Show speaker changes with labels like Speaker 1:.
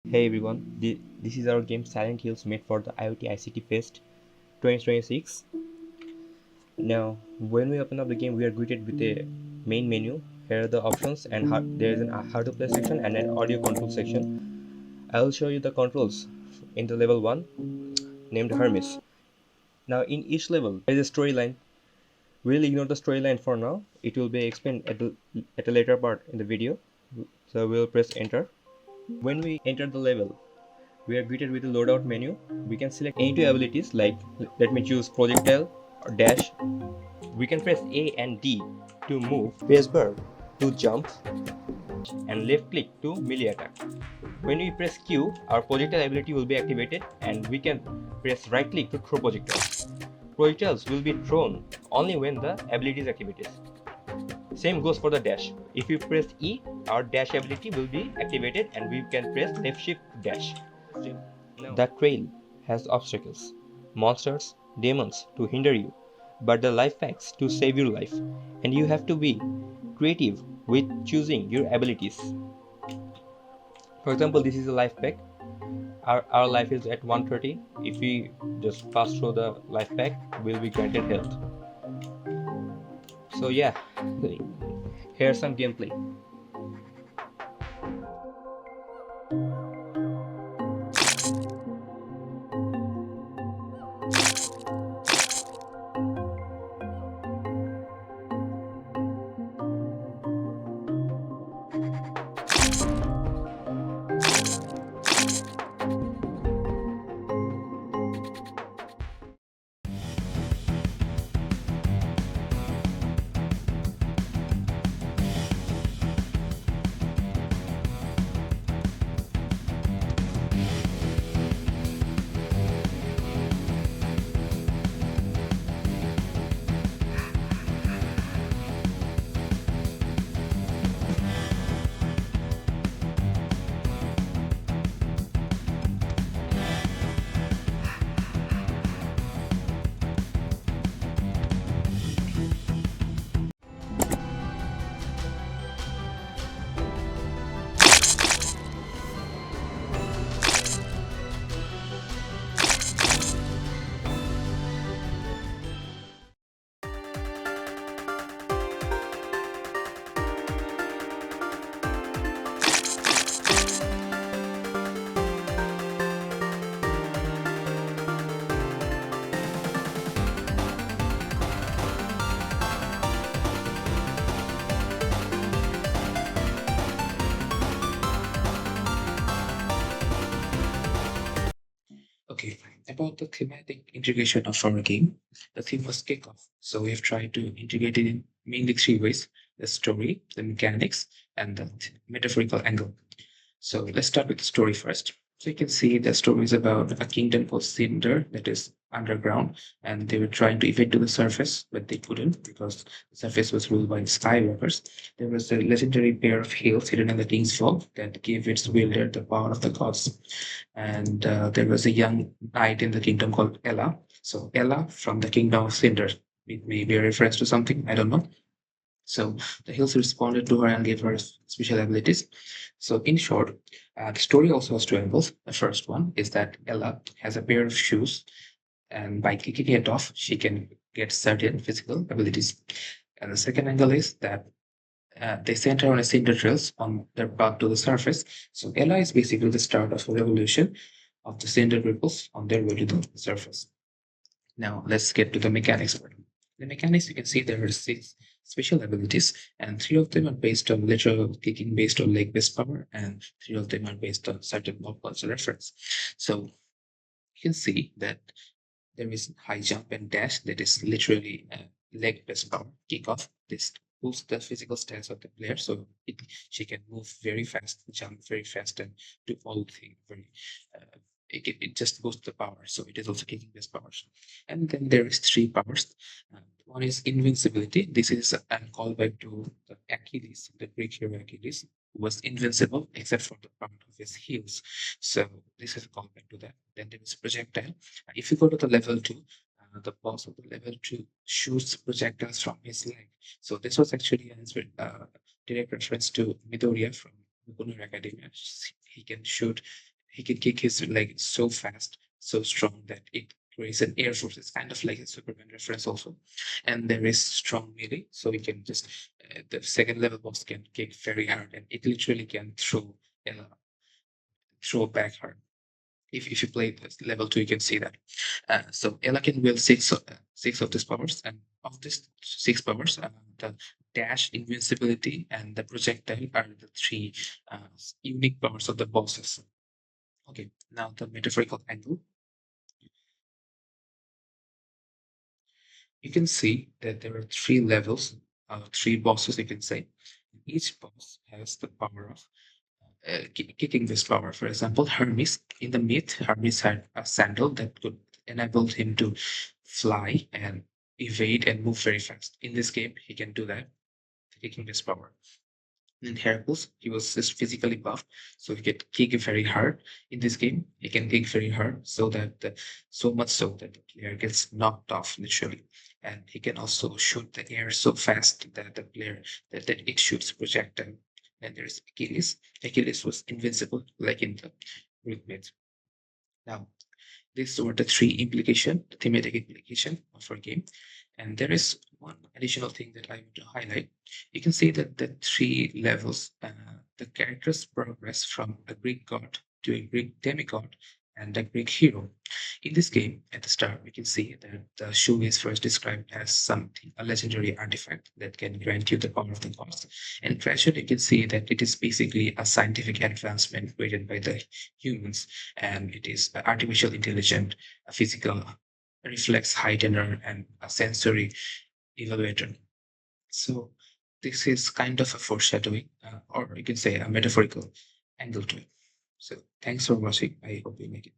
Speaker 1: Hey everyone, this is our game SilentHeels made for the IUT ICT Fest 2026. Now, when we open up the game, we are greeted with a main menu. Here are the options, and there is an how to play section and an audio control section. I will show you the controls in the level 1 named Hermes. Now, in each level, there is a storyline. We'll ignore the storyline for now. It will be explained at a later part in the video. So we'll press enter. When we enter the level, we are greeted with a loadout menu. We can select any two abilities, like let me choose projectile or dash. We can press A and D to move, spacebar to jump, and left click to melee attack. When we press Q, our projectile ability will be activated, and we can press right click to throw projectiles. Projectiles will be thrown only when the ability is activated. Same goes for the dash. If you press E, our dash ability will be activated, and we can press left shift to dash. The trail has obstacles, monsters, demons to hinder you, but the life packs to save your life, and you have to be creative with choosing your abilities. For example, this is a life pack. Our life is at 130. If we just pass through the life pack, we'll be granted health. So yeah, here's some gameplay.
Speaker 2: Okay, about the thematic integration of our game, the theme was Kickoff. So we have tried to integrate it in mainly three ways: the story, the mechanics, and the metaphorical angle. So let's start with the story first. So you can see the story is about a kingdom called Cinder that is underground, and they were trying to evade to the surface, but they couldn't because the surface was ruled by the Skywalkers. There was a legendary pair of heels hidden in the King's Fall that gave its wielder the power of the gods. And there was a young knight in the kingdom called Ella. So Ella from the Kingdom of Cinders. It may be a reference to something, I don't know. So the hills responded to her and gave her special abilities. So in short, the story also has two angles. The first one is that Ella has a pair of shoes, and by kicking it off, she can get certain physical abilities. And the second angle is that they sent her on a Cinder Trails on their path to the surface. So Ella is basically the start of a revolution of the Cinder ripples on their way to the surface. Now let's get to the mechanics part. The mechanics, you can see there are six special abilities, and three of them are based on literal kicking based on leg-based power, and three of them are based on certain pop culture reference. So you can see that there is high jump and dash that is literally leg-based power. Kickoff, this boosts the physical stance of the player, so she can move very fast, jump very fast, and do all things very. It just boosts the power, so it is also kicking based powers. And then there is three powers. One is invincibility. This is a callback to the Achilles, the Greek hero Achilles, who was invincible except for the part of his heels. So this is a callback to that. Then there is projectile. If you go to the level two, the boss of the level two shoots projectiles from his leg. So this was actually a direct reference to Midoriya from Bukuno Academia. He can shoot he can kick his leg so fast, so strong that it creates an air force. It's kind of like a Superman reference also. And there is strong melee, so he can just the second level boss can kick very hard, and it literally can throw back hard. If you play this level 2, you can see that. So Ella can wield six of these powers, and of these six powers, the dash, invincibility, and the projectile are the three unique powers of the bosses. Okay, now the metaphorical angle. You can see that there are three levels, three bosses, you can say. Each boss has the power of kicking this power. For example, Hermes, in the myth, Hermes had a sandal that could enable him to fly and evade and move very fast. In this game, he can do that, kicking this power. In Heracles, he was just physically buffed, so he could kick very hard. In this game, he can kick very hard, so that so much so that the player gets knocked off literally, and he can also shoot the air so fast that the player that it shoots projectile. And there's Achilles. Achilles was invincible, like in the Greek myth. Now, these were the three implication, the thematic implication of our game. And there is one additional thing that I want to highlight. You can see that the three levels, the characters progress from a Greek god to a Greek demigod and a Greek hero. In this game, at the start, we can see that the shoe is first described as something, a legendary artifact that can grant you the power of the gods. And gradually, you can see that it is basically a scientific advancement created by the humans, and it is artificial intelligent, a physical reflex heightener, and a sensory evaluator. So this is kind of a foreshadowing, or you can say a metaphorical angle to it. So thanks for watching. I hope you make it.